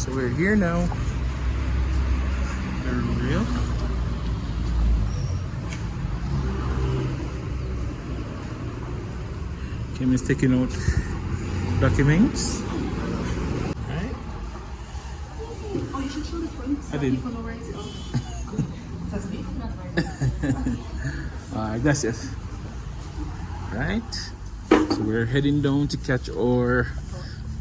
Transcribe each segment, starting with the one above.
So we're here now. Peru Rail. Kim is taking out documents. Right? Oh, you should show the front. I did. That's it. Right. So we're heading down to catch our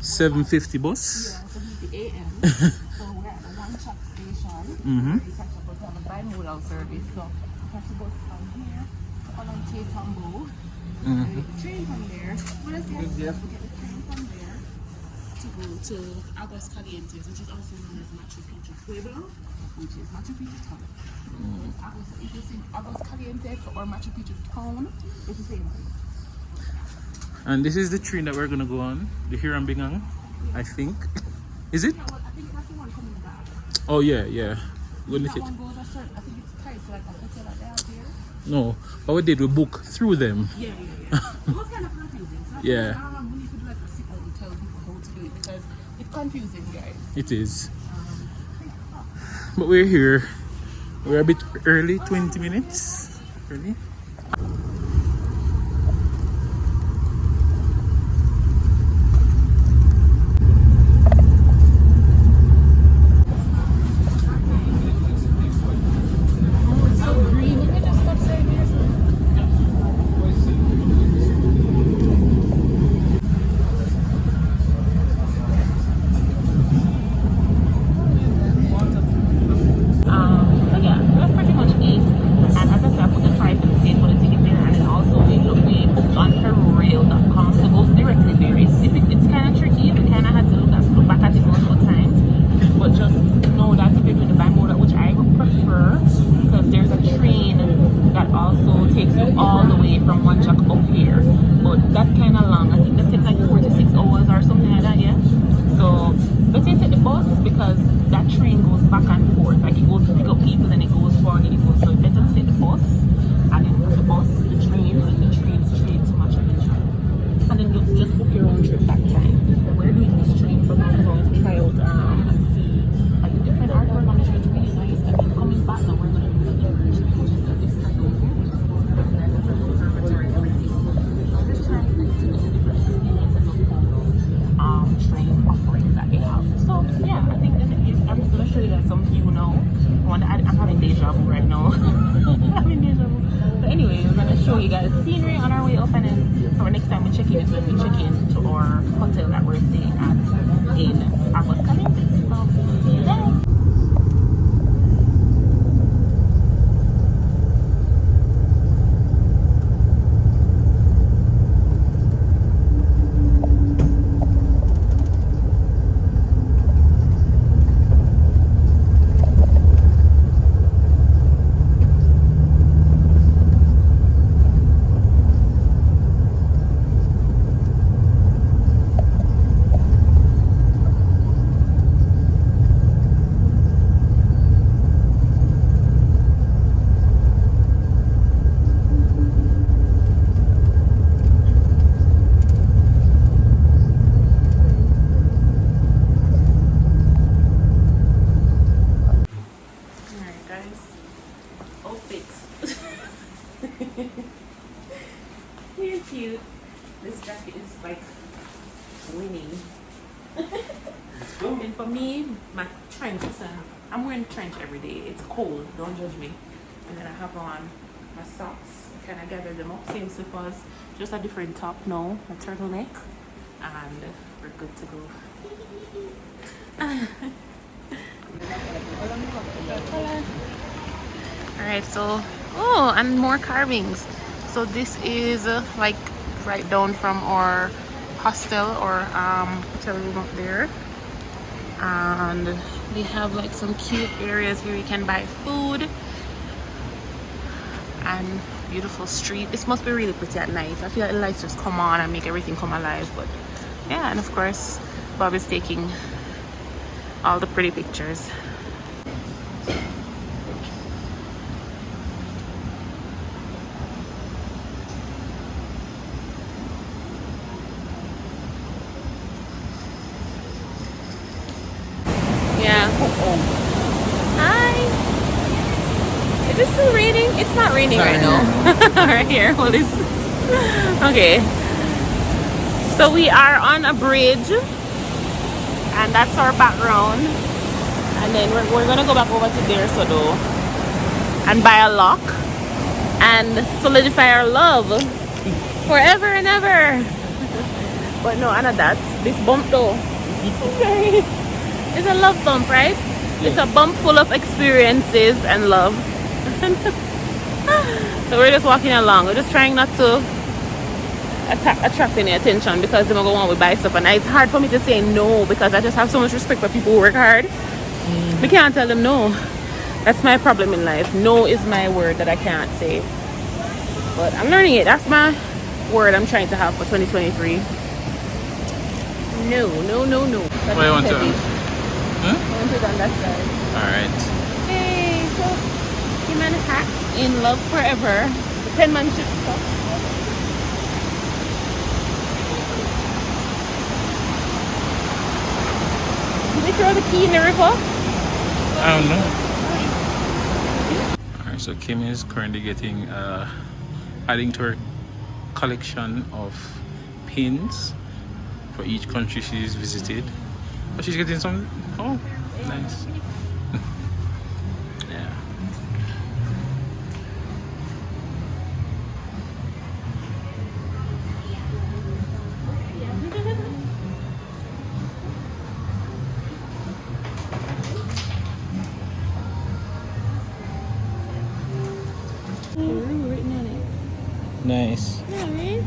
7:50 bus. Yeah, 7:50 a.m. So we're at the one shop station. Mm-hmm. We catch a bus on the bimodal service. So we catch a bus from here to Olante Tambo. Mm-hmm. The train from there. What is it? Yeah. We get the train from there to go to Aguas Calientes, which is also known as Machu Picchu Pueblo, which is Machu Picchu town. If you see Aguas Calientes or Machu Picchu town, it's the same thing. And this is the train that we're gonna go on, the Hiram Bingang, I think. Is it? Yeah, well, I think that's the one coming back. Oh yeah, yeah. We're gonna That take. one goes a certain, I think it's tied to like a hotel that they have here. No, but we did, we book through them. Yeah. It was kind of confusing. So Yeah. I don't know, we need to like sit down and tell people how to do it because it's confusing, guys. It is. But we're here. We're a bit early, 20 minutes early. You guys scenery on our way up, and then our next time we check in is when we check in to our hotel that we're staying at in Aguas Calientes. So see you there. You're cute. This jacket is like winning. And for me, my trench is I'm wearing trench every day. It's cold, don't judge me. And then I have on my socks. I kind of gather them up, same slippers, just a different top now, a turtleneck, and we're good to go. Alright, so and more carvings. So this is like right down from our hostel or hotel room up there, and they have like some cute areas here you can buy food and beautiful street. This must be really pretty at night. I feel like the lights just come on and make everything come alive. But yeah, and of course Bob is taking all the pretty pictures. it still raining? It's not raining right now. Right here. Well, it's okay. So we are on a bridge, and that's our background. And then we're gonna go back over to there, so though, and buy a lock and solidify our love forever and ever. But no, not that. This bump though. It's a love bump, right? It's a bump full of experiences and love. So we're just walking along. We're just trying not to attract any attention because they're going to buy stuff. And it's hard for me to say no because I just have so much respect for people who work hard. We can't tell them no. That's my problem in life. No is my word that I can't say. But I'm learning it. That's my word I'm trying to have for 2023. No. What do you want to? I want it on that side. Alright. Hey, so human hacks in love forever. The penmanship stuff. Did they throw the key in the river? I don't know. Alright, so Kim is currently getting adding to her collection of pins for each country she's visited. But she's getting some. Oh, nice. Yeah. Written on it. Nice. Yeah, right?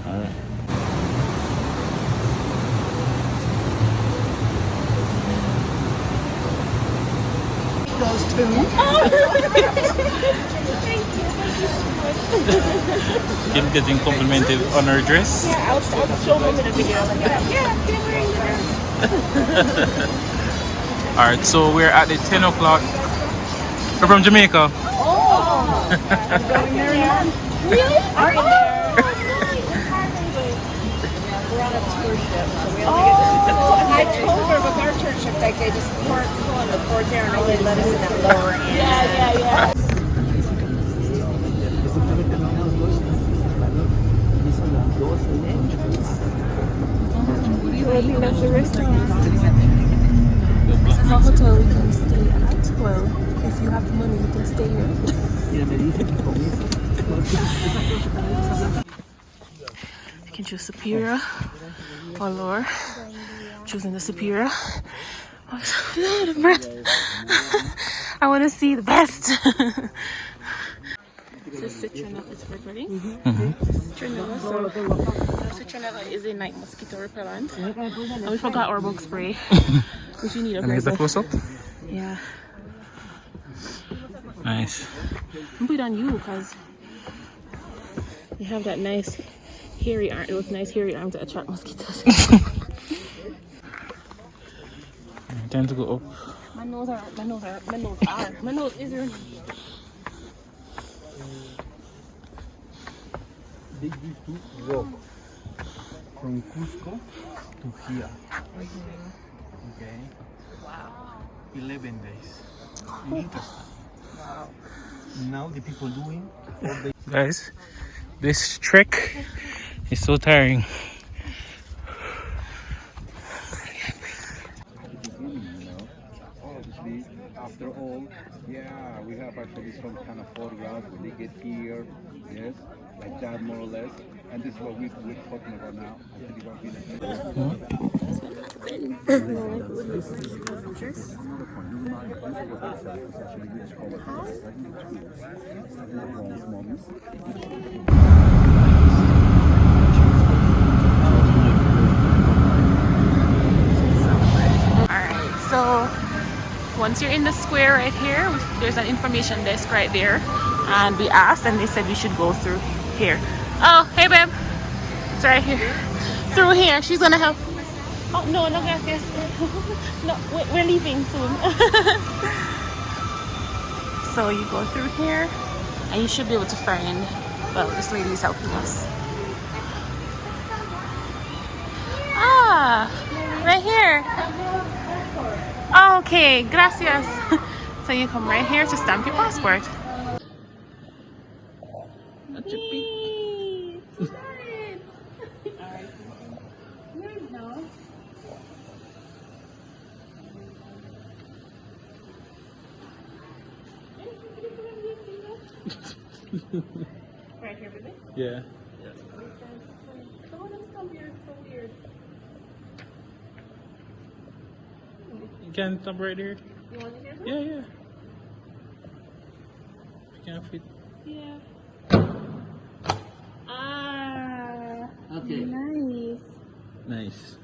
Alright. Those two. Kim getting complimented on her dress. Yeah, I'll show them in the video. Yeah, I'm wearing the dress. Alright, so we're at the 10 o'clock. We're from Jamaica. Oh! Going there now? Really? Are in there. We're on a tour ship, so we only get to see the And I told her with our tour ship, like they just park on the port there and only let us in that lower end. Yeah. I think that's the restaurant. This is a hotel we can stay at. Well, if you have the money, you can stay here. I can choose Superior or lower. Choosing the Superior. Oh, so out of breath. I want to see the best. This is citronella. It's ready. Citronella. So citronella is a night mosquito repellent. And we forgot our bug spray, which you need a And is the close up? Yeah. Nice. I'm put it on you because you have that nice hairy arm. Those nice hairy arms that attract mosquitoes. Time to go up. My nose is your. They used to walk from Cusco to here. Okay. Wow. 11 days. Interesting. Wow. Now the people doing 4 days. Guys, this trek is so tiring. Obviously, after all, yeah, we have actually some kind of photographs when they get here, yes, like that more or less. And this is what we're talking about now. Alright, so once you're in the square right here, there's an information desk right there. And we asked and they said we should go through here. Oh, hey babe. It's right here. Through here. She's gonna help. Oh, no, gracias. No, we're leaving soon. So you go through here and you should be able to find, well, this lady is helping us. Ah, right here. Oh, okay, gracias. So you come right here to stamp your passport. Right here, baby. Yeah. Oh, that's so weird. So weird. You can stop right here. You want to hear that? Yeah, yeah. You can fit. Yeah. Ah. Okay. Nice. Nice.